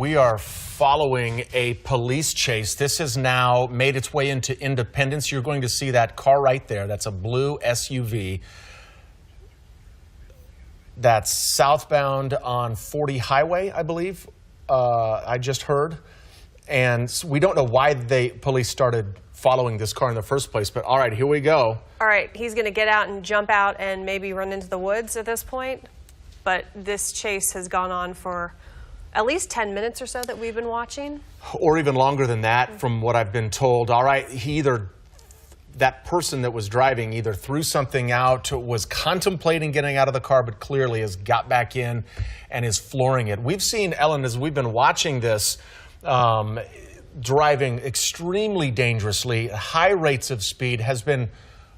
We are following a police chase. This has now made its way into Independence. You're going to see that car right there. That's a blue SUV. That's southbound on 40 Highway, I believe. I just heard. And we don't know why police started following this car in the first place, but all right, here we go. All right, he's going to get out and jump out and maybe run into the woods at this point. But this chase has gone on for at least 10 minutes or so that we've been watching. Or even longer than that, from what I've been told. All right, that person that was driving either threw something out, was contemplating getting out of the car, but clearly has got back in and is flooring it. We've seen, Ellen, as we've been watching this, driving extremely dangerously, high rates of speed, has been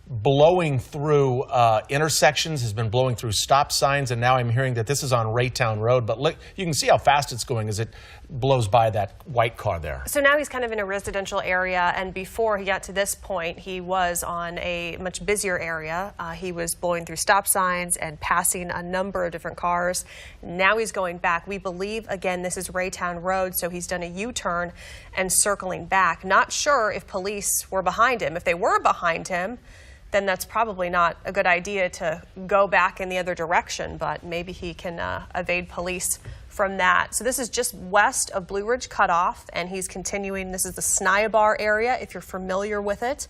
blowing through intersections, has been blowing through stop signs, and now I'm hearing that this is on Raytown Road. But look, you can see how fast it's going as it blows by that white car there. So now he's kind of in a residential area, and before he got to this point, he was on a much busier area. He was blowing through stop signs and passing a number of different cars. Now he's going back. We believe, again, this is Raytown Road, so he's done a U-turn and circling back. Not sure if police were behind him. If they were behind him, then that's probably not a good idea to go back in the other direction, but maybe he can evade police from that. So this is just west of Blue Ridge Cutoff, and he's continuing. This is the Snyabar area, if you're familiar with it.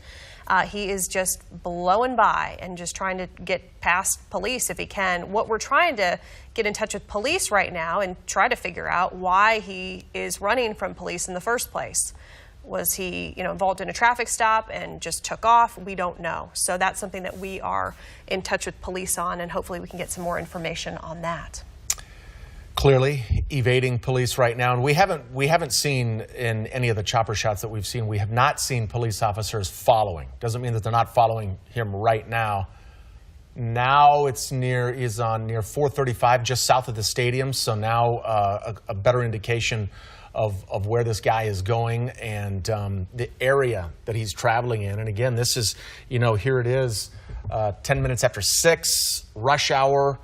He is just blowing by and just trying to get past police if he can. What we're trying to get in touch with police right now and try to figure out why he is running from police in the first place. Was he, involved in a traffic stop and just took off? We don't know. So that's something that we are in touch with police on, and hopefully we can get some more information on that. Clearly evading police right now, and we haven't seen in any of the chopper shots that we've seen, we have not seen police officers following. Doesn't mean that they're not following him right now. Now he's on near 435, just south of the stadium. So now a better indication of where this guy is going and the area that he's traveling in. And again, this is, here it is, 10 minutes after 6, rush hour,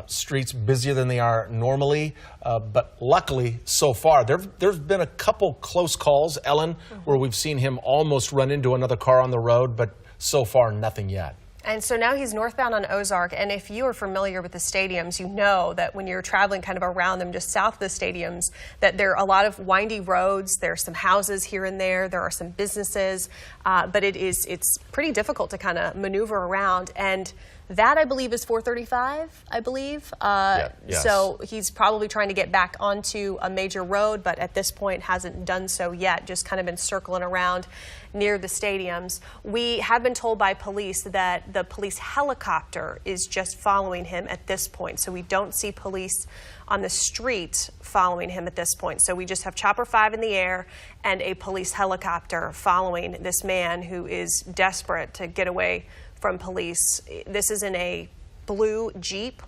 streets busier than they are normally. But luckily, so far, there's been a couple close calls, Ellen, where we've seen him almost run into another car on the road, but so far, nothing yet. And so now he's northbound on Ozark, and if you are familiar with the stadiums, you know that when you're traveling kind of around them, just south of the stadiums, that there are a lot of windy roads, there are some houses here and there are some businesses, but it's pretty difficult to kind of maneuver around. And that, I believe, is 435, I believe. Yes. So he's probably trying to get back onto a major road, but at this point hasn't done so yet, just kind of been circling around near the stadiums. We have been told by police that the police helicopter is just following him at this point. So we don't see police on the street following him at this point. So we just have Chopper 5 in the air and a police helicopter following this man who is desperate to get away from police. This is in a blue Jeep,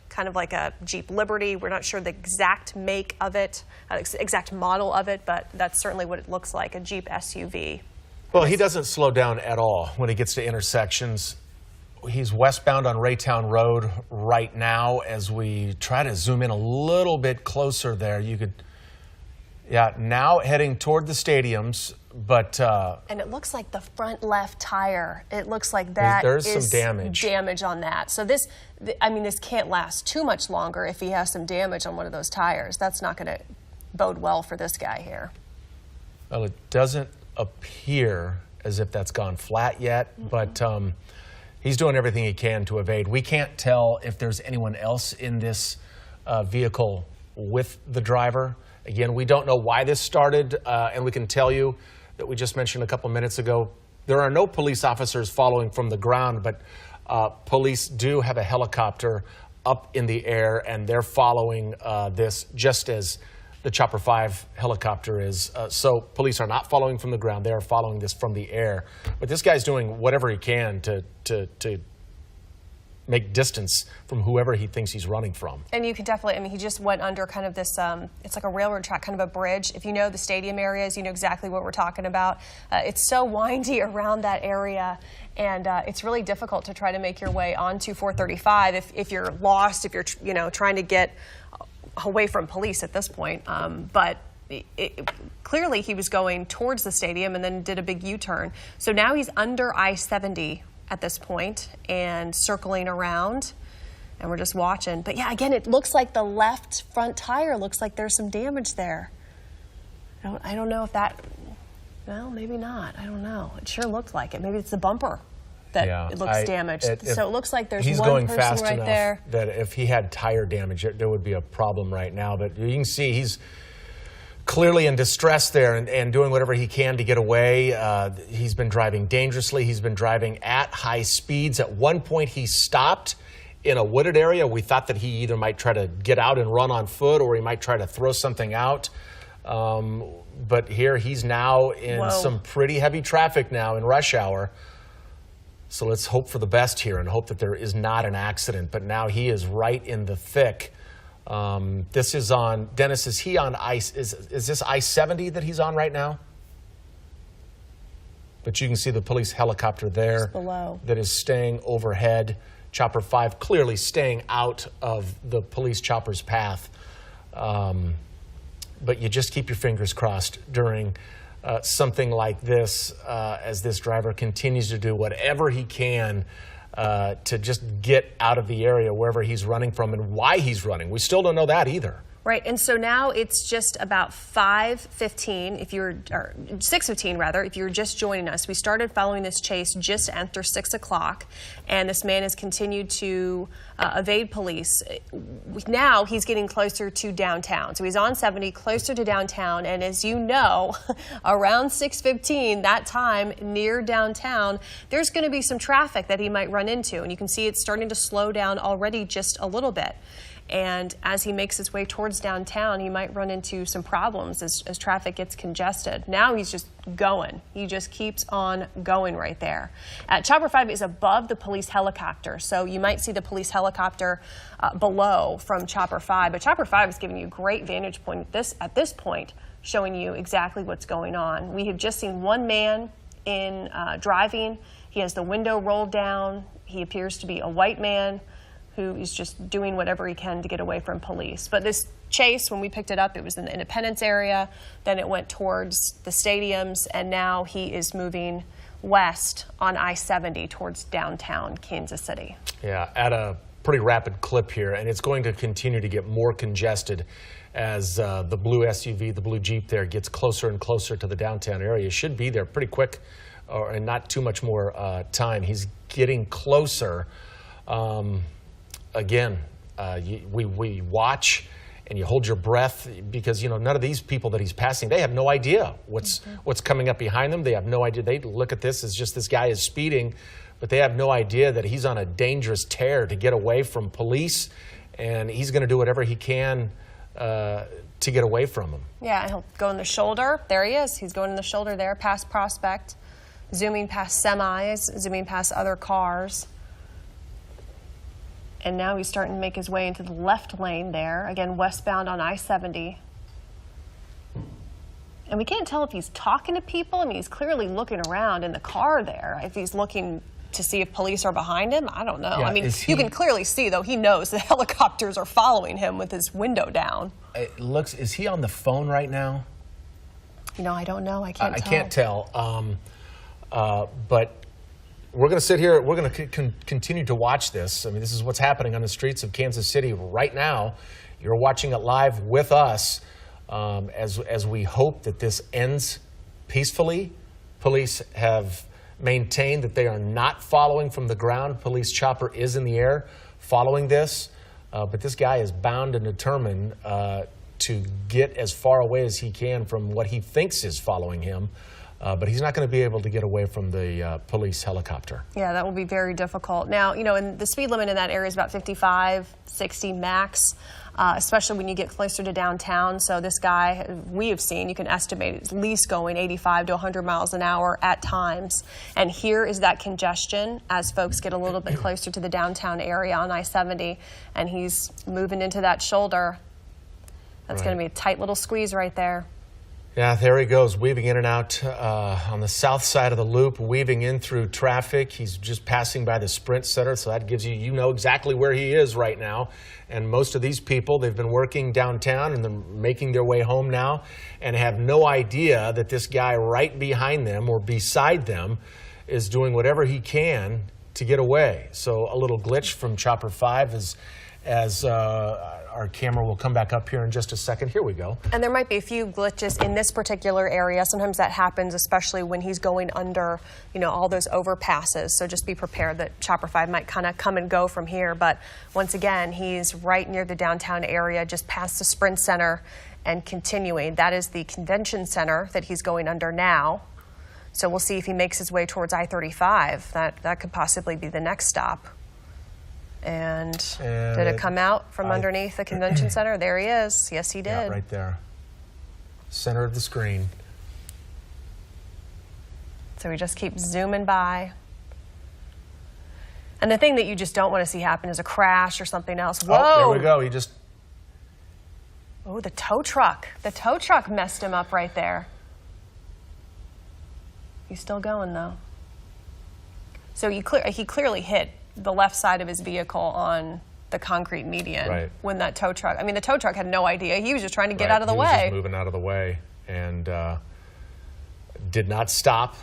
kind of like a Jeep Liberty. We're not sure the exact make of it, exact model of it, but that's certainly what it looks like, a Jeep SUV. Well, he doesn't slow down at all when he gets to intersections. He's westbound on Raytown Road right now. As we try to zoom in a little bit closer there, now heading toward the stadiums, but and it looks like the front left tire. It looks like there's some damage on that. So this can't last too much longer if he has some damage on one of those tires. That's not going to bode well for this guy here. Well, it doesn't appear as if that's gone flat yet, but he's doing everything he can to evade. We can't tell if there's anyone else in this vehicle with the driver. Again, we don't know why this started, and we can tell you that we just mentioned a couple minutes ago, there are no police officers following from the ground, but police do have a helicopter up in the air, and they're following this just as the Chopper 5 helicopter is. So police are not following from the ground, they are following this from the air. But this guy's doing whatever he can to make distance from whoever he thinks he's running from. And you can definitely, he just went under kind of this, it's like a railroad track, kind of a bridge. If you know the stadium areas, you know exactly what we're talking about. It's so windy around that area, and it's really difficult to try to make your way onto 435 if you're lost, if you're trying to get away from police at this point, but clearly he was going towards the stadium and then did a big U-turn. So now he's under I-70 at this point and circling around, and we're just watching. But yeah, again, it looks like the left front tire looks like there's some damage there. I don't know if that, well, maybe not. I don't know. It sure looked like it. Maybe it's the bumper that it looks damaged. So it looks like there's one person right there. That if he had tire damage, there would be a problem right now. But you can see he's clearly in distress there and doing whatever he can to get away. He's been driving dangerously. He's been driving at high speeds. At one point, he stopped in a wooded area. We thought that he either might try to get out and run on foot or he might try to throw something out. But here he's now in some pretty heavy traffic now in rush hour. So let's hope for the best here and hope that there is not an accident. But now he is right in the thick. This is on, Dennis, is he on ice? Is this I-70 that he's on right now? But you can see the police helicopter there below that is staying overhead. Chopper 5 clearly staying out of the police chopper's path. But you just keep your fingers crossed during something like this as this driver continues to do whatever he can to just get out of the area wherever he's running from and why he's running. We still don't know that either. Right, and so now it's just about 5:15, or 6:15 rather, if you're just joining us. We started following this chase just after 6 o'clock, and this man has continued to evade police. Now he's getting closer to downtown. So he's on 70, closer to downtown, and as you know, around 6:15, that time near downtown, there's going to be some traffic that he might run into, and you can see it's starting to slow down already just a little bit. And as he makes his way towards downtown, he might run into some problems as traffic gets congested. Now he's just going. He just keeps on going right there. Chopper 5 is above the police helicopter, so you might see the police helicopter below from Chopper 5. But Chopper 5 is giving you a great vantage point at this point, showing you exactly what's going on. We have just seen one man in driving. He has the window rolled down. He appears to be a white man who is just doing whatever he can to get away from police. But this chase, when we picked it up, it was in the Independence area, then it went towards the stadiums, and now he is moving west on I-70 towards downtown Kansas City. Yeah, at a pretty rapid clip here, and it's going to continue to get more congested as the blue SUV, the blue Jeep there, gets closer and closer to the downtown area. Should be there pretty quick, and not too much more time. He's getting closer. Again, we watch and you hold your breath because, you know, none of these people that he's passing, they have no idea what's coming up behind them. They have no idea. They look at this as just this guy is speeding, but they have no idea that he's on a dangerous tear to get away from police, and he's going to do whatever he can to get away from them. Yeah, he'll go in the shoulder. There he is. He's going in the shoulder there, past Prospect, zooming past semis, zooming past other cars. And now he's starting to make his way into the left lane there, again, westbound on I-70. And we can't tell if he's talking to people. I mean, he's clearly looking around in the car there. If he's looking to see if police are behind him, I don't know. Yeah, I mean, you can clearly see, though, he knows the helicopters are following him with his window down. It looks, is he on the phone right now? You know, I don't know. I can't tell. I can't tell. But we're going to sit here, we're going to continue to watch this. I mean, this is what's happening on the streets of Kansas City right now. You're watching it live with us as we hope that this ends peacefully. Police have maintained that they are not following from the ground. Police chopper is in the air following this. But this guy is bound and determined to get as far away as he can from what he thinks is following him. But he's not going to be able to get away from the police helicopter. Yeah, that will be very difficult. Now, you know, and the speed limit in that area is about 55, 60 max, especially when you get closer to downtown. So this guy, we have seen, you can estimate at least going 85 to 100 miles an hour at times. And here is that congestion as folks get a little bit closer to the downtown area on I-70, and he's moving into that shoulder. That's going to be a tight little squeeze right there. Yeah, there he goes, weaving in and out on the south side of the loop, weaving in through traffic. He's just passing by the Sprint Center, so that gives you know exactly where he is right now. And most of these people, they've been working downtown and they're making their way home now and have no idea that this guy right behind them or beside them is doing whatever he can to get away. So a little glitch from Chopper 5 as our camera will come back up here in just a second. Here we go. And there might be a few glitches in this particular area. Sometimes that happens, especially when he's going under, all those overpasses. So just be prepared that Chopper 5 might kind of come and go from here. But once again, he's right near the downtown area, just past the Sprint Center and continuing. That is the convention center that he's going under now. So we'll see if he makes his way towards I-35. That could possibly be the next stop. And did it come out from underneath the convention center? There he is. Yes, he did. Yeah, right there. Center of the screen. So we just keep zooming by. And the thing that you just don't want to see happen is a crash or something else. Whoa! Oh, there we go. He just... Oh, the tow truck. The tow truck messed him up right there. He's still going, though. So he clearly hit the left side of his vehicle on the concrete median when that tow truck, the tow truck had no idea. He was just trying to get out of the way. He was just moving out of the way and did not stop,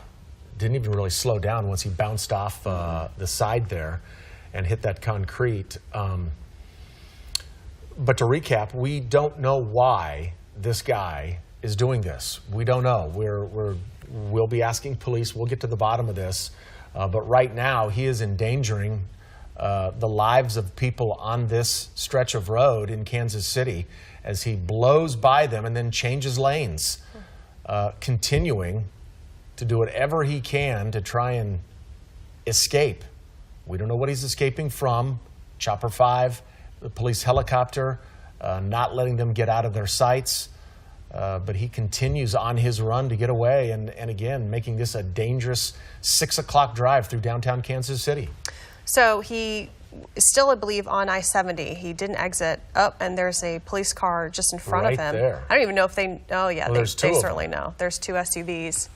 didn't even really slow down once he bounced off the side there and hit that concrete. But to recap, we don't know why this guy is doing this. We don't know. We'll be asking police. We'll get to the bottom of this. But right now, he is endangering the lives of people on this stretch of road in Kansas City as he blows by them and then changes lanes, continuing to do whatever he can to try and escape. We don't know what he's escaping from. Chopper 5, the police helicopter, not letting them get out of their sights. But he continues on his run to get away and again, making this a dangerous 6 o'clock drive through downtown Kansas City. So he is still, I believe, on I-70. He didn't exit up, and there's a police car just in front of him. There. I don't even know if they, oh yeah, well, they certainly know. There's 2 SUVs.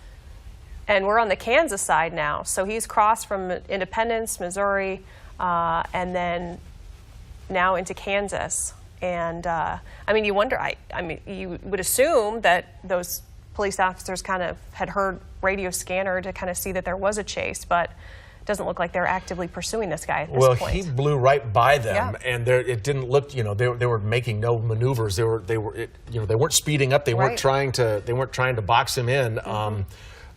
And we're on the Kansas side now. So he's crossed from Independence, Missouri, and then now into Kansas. And you wonder, you would assume that those police officers kind of had heard radio scanner to kind of see that there was a chase, but it doesn't look like they're actively pursuing this guy at this point. Well, he blew right by them, and it didn't look, they were making no maneuvers. They weren't speeding up. They weren't trying to box him in.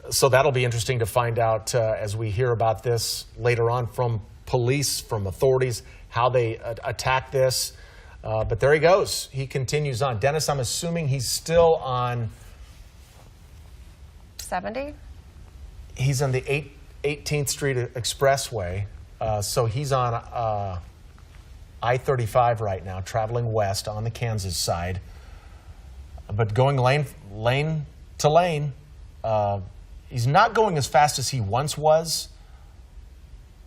So that'll be interesting to find out as we hear about this later on from police, from authorities, how they attack this. But there he goes. He continues on. Dennis, I'm assuming he's still on 70? He's on the 18th Street Expressway. So he's on I-35 right now, traveling west on the Kansas side. But going lane to lane. He's not going as fast as he once was,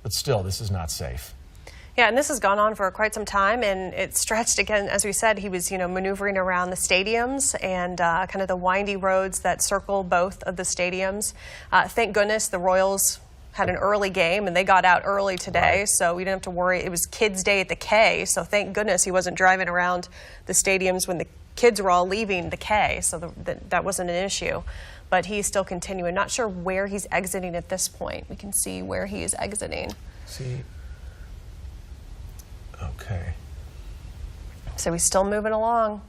but still, this is not safe. Yeah, and this has gone on for quite some time, and it stretched again. As we said, he was, maneuvering around the stadiums and kind of the windy roads that circle both of the stadiums. Thank goodness the Royals had an early game, and they got out early today, so we didn't have to worry. It was Kids Day at the K, so thank goodness he wasn't driving around the stadiums when the kids were all leaving the K, so that wasn't an issue. But he's still continuing. Not sure where he's exiting at this point. We can see where he is exiting. See. Okay. So he's still moving along.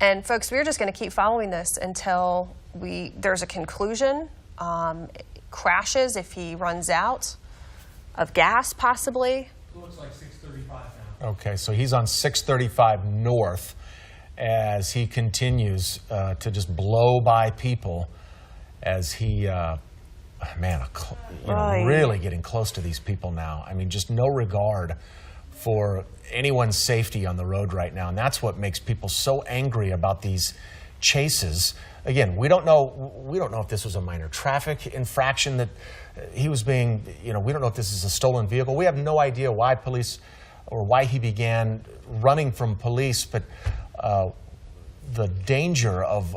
And folks, we're just going to keep following this until there's a conclusion. Crashes if he runs out of gas, possibly. It looks like 635 now. Okay, so he's on 635 north as he continues to just blow by people as he, really getting close to these people now. Just no regard for anyone's safety on the road right now. And that's what makes people so angry about these chases. Again, we don't know if this was a minor traffic infraction that he was being, we don't know if this is a stolen vehicle. We have no idea why police or why he began running from police, but the danger of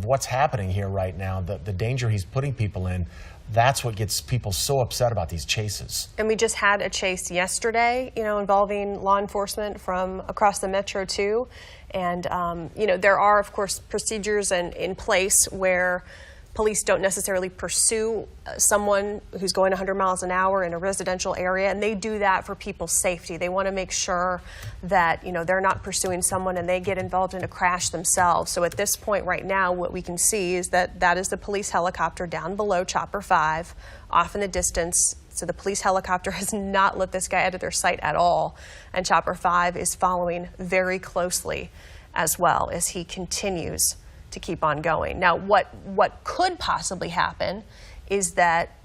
what's happening here right now, the danger he's putting people in, that's what gets people so upset about these chases. And we just had a chase yesterday, involving law enforcement from across the metro too. And, there are, of course, procedures in place where police don't necessarily pursue someone who's going 100 miles an hour in a residential area, and they do that for people's safety. They want to make sure that, they're not pursuing someone and they get involved in a crash themselves. So at this point right now, what we can see is that is the police helicopter down below Chopper 5, off in the distance. So the police helicopter has not let this guy out of their sight at all, and Chopper 5 is following very closely as well as he continues to keep on going. Now, what could possibly happen is that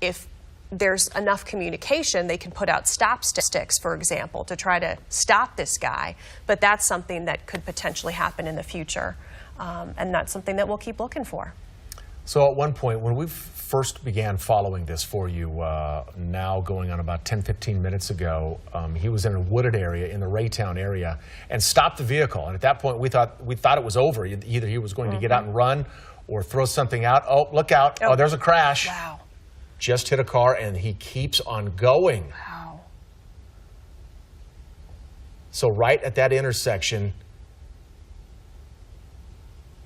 if there's enough communication, they can put out stop sticks, for example, to try to stop this guy. But that's something that could potentially happen in the future, and that's something that we'll keep looking for. So at one point, when we first began following this for you, now going on about 10-15 minutes ago, he was in a wooded area in the Raytown area and stopped the vehicle. And at that point, we thought it was over. Either he was going to get out and run or throw something out. Oh, look out. Oh, there's a crash. Wow. Just hit a car, and he keeps on going. Wow. So right at that intersection,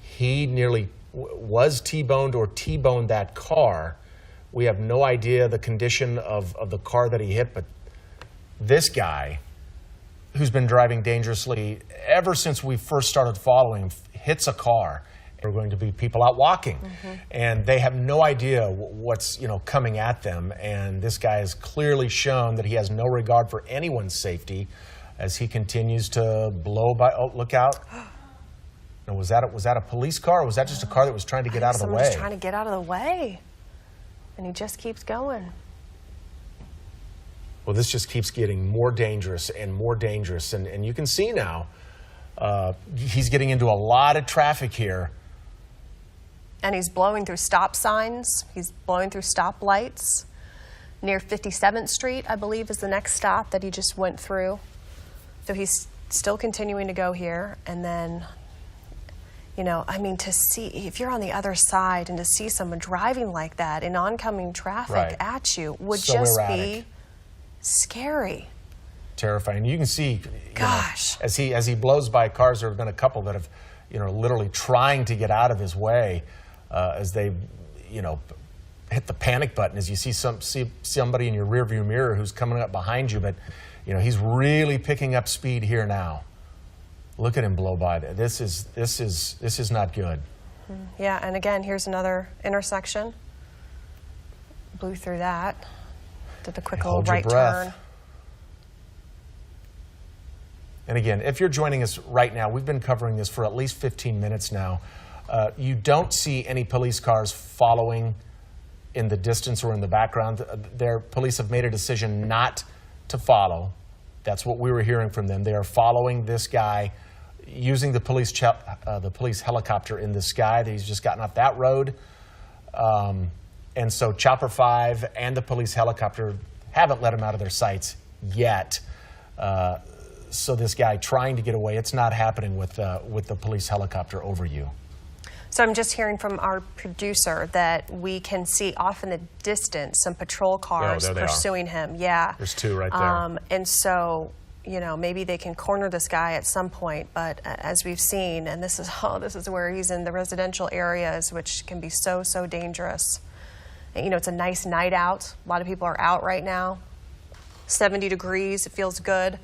he nearly was T-boned or T-boned that car. We have no idea the condition of the car that he hit, but this guy, who's been driving dangerously ever since we first started following him, hits a car. There are going to be people out walking, and they have no idea what's coming at them. And this guy has clearly shown that he has no regard for anyone's safety as he continues to blow by. Oh, look out. Now, was that a police car, or was that just a car that was trying to get out of the way? Someone's trying to get out of the way, and he just keeps going. Well, this just keeps getting more dangerous and more dangerous, and you can see now he's getting into a lot of traffic here. And he's blowing through stop signs. He's blowing through stop lights. Near 57th Street, I believe, is the next stop that he just went through. So he's still continuing to go here, and then to see, if you're on the other side and to see someone driving like that in oncoming traffic at you would So just erratic. be scary. Terrifying. You can see, Gosh. as he blows by cars, there have been a couple that have, literally trying to get out of his way as they, hit the panic button as you see somebody in your rearview mirror who's coming up behind you. But, he's really picking up speed here now. Look at him blow by. This is not good. Yeah, and again, here's another intersection. Blew through that. Did the quick little Hold your right breath. turn. And again, if you're joining us right now, we've been covering this for at least 15 minutes now. You don't see any police cars following in the distance or in the background. Their police have made a decision not to follow. That's what we were hearing from them. They are following this guy using the police helicopter in the sky. He's just gotten off that road. And so Chopper 5 and the police helicopter haven't let him out of their sights yet. So this guy trying to get away, it's not happening with the police helicopter over you. So I'm just hearing from our producer that we can see off in the distance some patrol cars there they are. pursuing him. Yeah. There's two right there. And so, maybe they can corner this guy at some point. But as we've seen, and this is where he's in the residential areas, which can be so dangerous. And, it's a nice night out. A lot of people are out right now. 70 degrees, it feels good.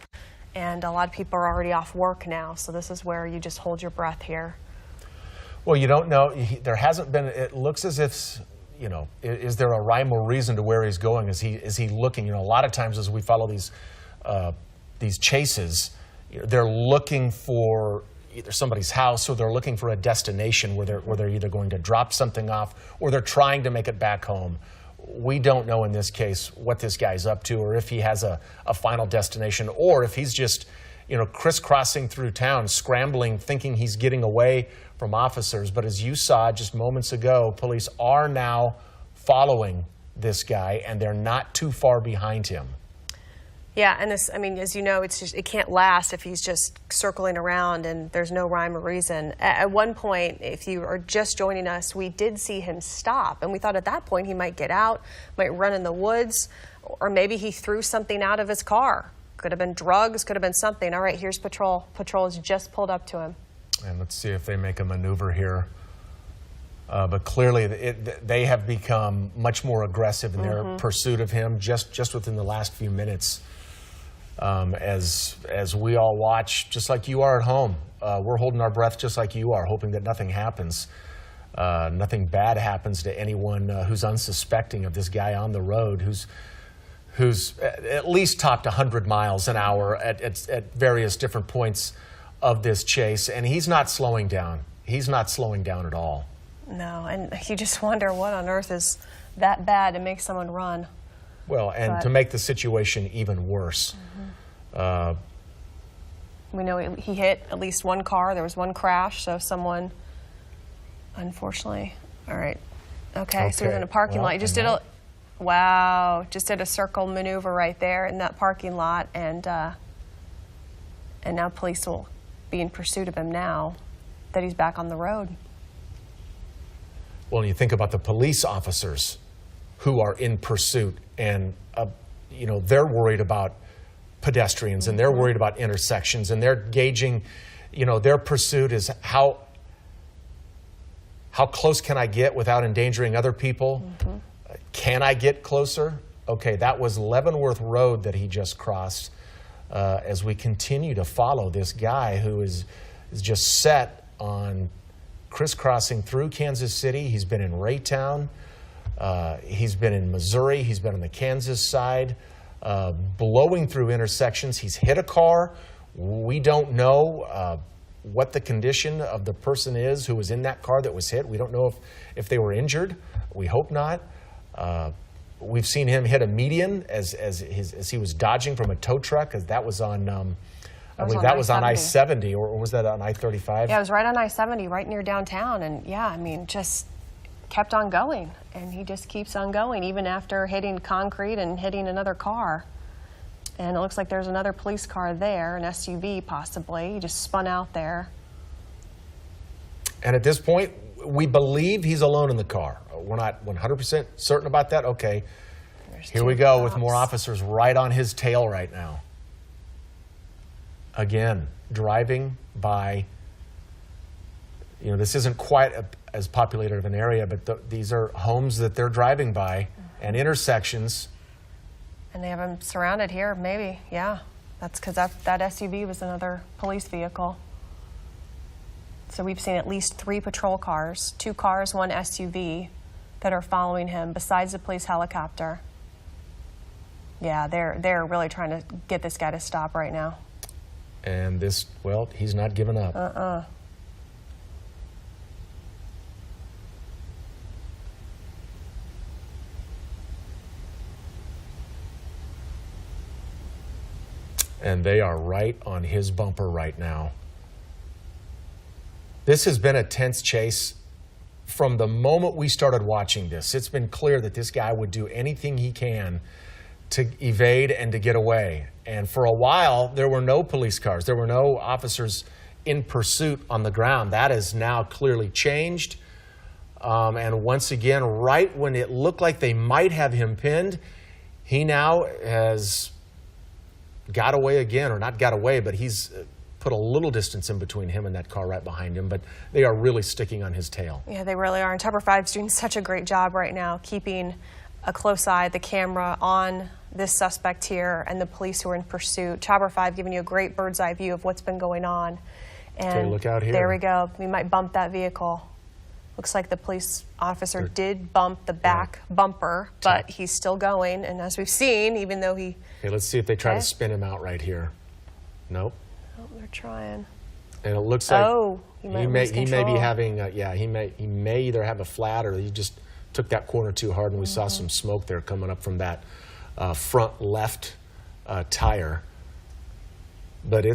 And a lot of people are already off work now. So this is where you just hold your breath here. Well, you don't know. There hasn't been. It looks as if, is there a rhyme or reason to where he's going? Is he looking? A lot of times as we follow these chases, they're looking for either somebody's house or they're looking for a destination where they're either going to drop something off or they're trying to make it back home. We don't know in this case what this guy's up to, or if he has a final destination, or if he's just crisscrossing through town, scrambling, thinking he's getting away from officers. But as you saw just moments ago, police are now following this guy, and they're not too far behind him. Yeah, and this, I mean, as you know, it can't last if he's just circling around and there's no rhyme or reason. At one point, if you are just joining us, we did see him stop, and we thought at that point he might get out, might run in the woods, or maybe he threw something out of his car. Could have been drugs, could have been something. All right, here's patrol. Patrol has just pulled up to him. And let's see if they make a maneuver here. But clearly, they have become much more aggressive in their pursuit of him just within the last few minutes. As we all watch, just like you are at home, we're holding our breath just like you are, hoping that nothing happens. Nothing bad happens to anyone who's unsuspecting of this guy on the road who's at least topped 100 miles an hour at various different points of this chase. And he's not slowing down. He's not slowing down at all. No, and you just wonder what on earth is that bad to make someone run. Well, and to make the situation even worse. We know he hit at least one car. There was one crash, so someone, unfortunately. All right. Okay, so he's in a parking lot. He just did just did a circle maneuver right there in that parking lot, and now police will be in pursuit of him now that he's back on the road. Well, you think about the police officers who are in pursuit, and you know, they're worried about pedestrians and they're worried about intersections, and they're gauging, you know, their pursuit is how close can I get without endangering other people? Can I get closer? Okay, that was Leavenworth Road that he just crossed. As we continue to follow this guy who is just set on crisscrossing through Kansas City. He's been in Raytown. He's been in Missouri. He's been on the Kansas side, blowing through intersections. He's hit a car. We don't know what the condition of the person is who was in that car that was hit. We don't know if they were injured. We hope not. We've seen him hit a median as he was dodging from a tow truck, because that was on, I believe that was on I-70, or was that on I-35? Yeah, it was right on I-70, right near downtown, and yeah, I mean, just kept on going, and he just keeps on going, even after hitting concrete and hitting another car. And it looks like there's another police car there, an SUV possibly. He just spun out there. And at this point, we believe he's alone in the car. We're not 100% certain about that. Okay, here we go with more officers right on his tail right now. Again, driving by, you know, this isn't quite as populated of an area, but these are homes that they're driving by and intersections. And they have him surrounded here, maybe, yeah. That's because that SUV was another police vehicle. So we've seen at least 3 patrol cars, 2 cars, 1 SUV that are following him besides the police helicopter. Yeah, they're really trying to get this guy to stop right now. And this, well, he's not giving up. And they are right on his bumper right now. This has been a tense chase from the moment we started watching this. It's been clear that this guy would do anything he can to evade and to get away. And for a while, there were no police cars. There were no officers in pursuit on the ground. That has now clearly changed. And once again, right when it looked like they might have him pinned, he now has got away again, or not got away, but he's put a little distance in between him and that car right behind him, but they are really sticking on his tail. Yeah, they really are. And Chopper 5's doing such a great job right now, keeping a close eye, the camera on this suspect here and the police who are in pursuit. Chopper 5 giving you a great bird's eye view of what's been going on. And okay, look out here. There we go. We might bump that vehicle. Looks like the police officer did bump the back bumper, but he's still going. And as we've seen, even though he... Okay, let's see if they try to spin him out right here. Nope. Oh, they're trying. And it looks like he may be having, he may either have a flat, or he just took that corner too hard, and we saw some smoke there coming up from that front left tire. But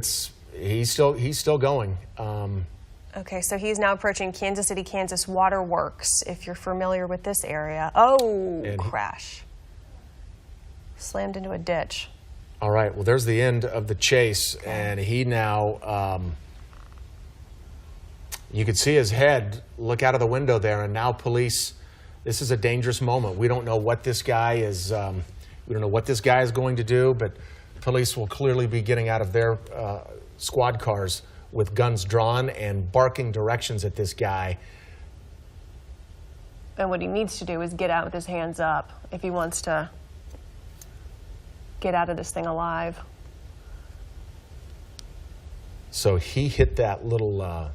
he's still going. Okay, so he's now approaching Kansas City, Kansas Waterworks, if you're familiar with this area. Oh, crash. Slammed into a ditch. All right, well, there's the end of the chase, and he now, you could see his head look out of the window there, and now police, this is a dangerous moment. We don't know what this guy is, we don't know what this guy is going to do, but police will clearly be getting out of their squad cars with guns drawn and barking directions at this guy. And what he needs to do is get out with his hands up if he wants to get out of this thing alive. So he hit that little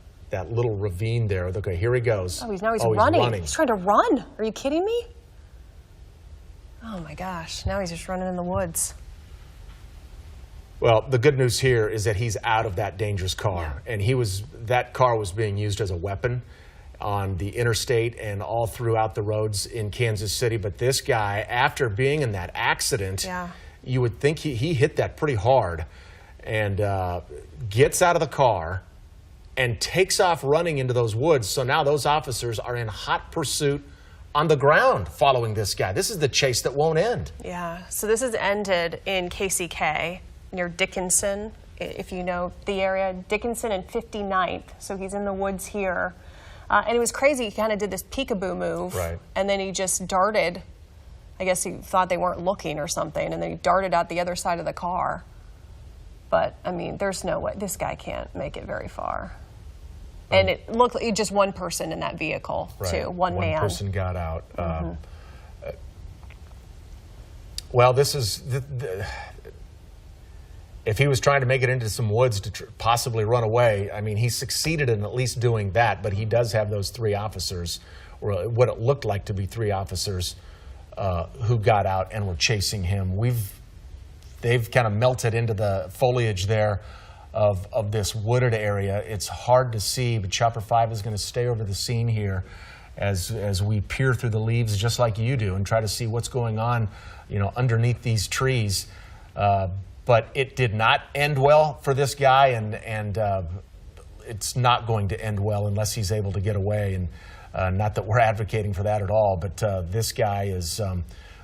ravine there. Okay, here he goes. Oh, he's running. He's trying to run. Are you kidding me? Oh my gosh, now he's just running in the woods. Well, the good news here is that he's out of that dangerous car, and that car was being used as a weapon on the interstate and all throughout the roads in Kansas City. But this guy, after being in that accident, you would think he hit that pretty hard, and gets out of the car and takes off running into those woods. So now those officers are in hot pursuit on the ground following this guy. This is the chase that won't end. Yeah, so this has ended in KCK near Dickinson, if you know the area, Dickinson and 59th. So he's in the woods here. And it was crazy, he kind of did this peekaboo move. Right. And then he just darted. I guess he thought they weren't looking or something, and then he darted out the other side of the car. But, I mean, there's no way. This guy can't make it very far. And it looked like just one person in that vehicle, too. One man. One person got out. Well, this is... if he was trying to make it into some woods to possibly run away, I mean, he succeeded in at least doing that, but he does have those three officers, or what it looked like to be three officers, who got out and were chasing him. They've kind of melted into the foliage there of this wooded area. It's hard to see, but Chopper 5 is going to stay over the scene here as we peer through the leaves just like you do and try to see what's going on, underneath these trees. But it did not end well for this guy, and it's not going to end well unless he's able to get away. And not that we're advocating for that at all, but this guy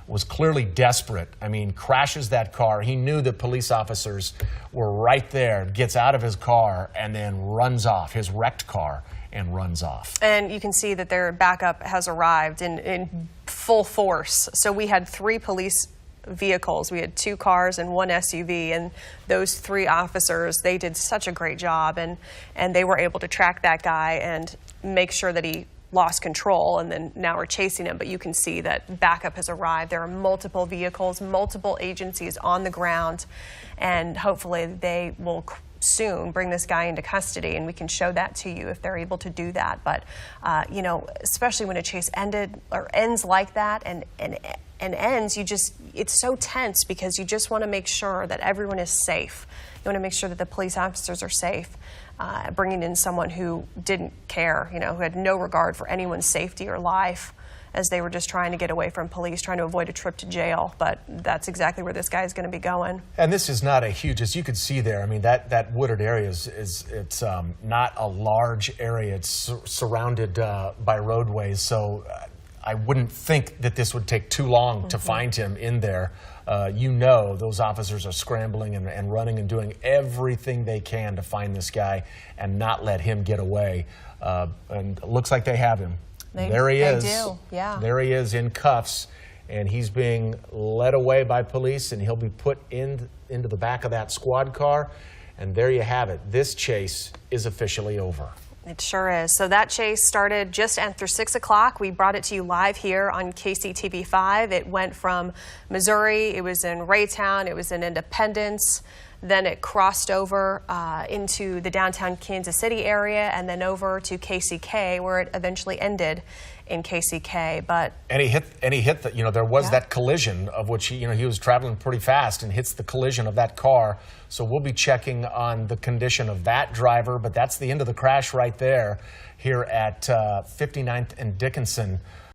was clearly desperate. I mean, crashes that car. He knew that police officers were right there, gets out of his car, and then runs off, his wrecked car, and runs off. And you can see that their backup has arrived in full force. So we had 3 police vehicles. We had 2 cars and 1 SUV, and those 3 officers, they did such a great job, and they were able to track that guy and make sure that he lost control, and then now we're chasing him. But you can see that backup has arrived. There are multiple vehicles, multiple agencies on the ground, and hopefully they will soon bring this guy into custody, and we can show that to you if they're able to do that. But especially when a chase ends like that and ends, it's so tense because you just want to make sure that everyone is safe. You want to make sure that the police officers are safe. Bringing in someone who didn't care, who had no regard for anyone's safety or life, as they were just trying to get away from police, trying to avoid a trip to jail. But that's exactly where this guy is going to be going. And this is not a huge, as you can see there, I mean, that wooded area it's not a large area. It's surrounded by roadways, so I wouldn't think that this would take too long to find him in there. Those officers are scrambling and running and doing everything they can to find this guy and not let him get away. And it looks like they have him. There he is. They do, yeah. There he is in cuffs, and he's being led away by police, and he'll be put into the back of that squad car. And there you have it. This chase is officially over. It sure is. So that chase started just after 6 o'clock. We brought it to you live here on KCTV5. It went from Missouri, it was in Raytown, it was in Independence, then it crossed over into the downtown Kansas City area, and then over to KCK, where it eventually ended in KCK. And he hit the, there was that collision of which he was traveling pretty fast and hits the collision of that car. So we'll be checking on the condition of that driver, but that's the end of the crash right there here at 59th and Dickinson.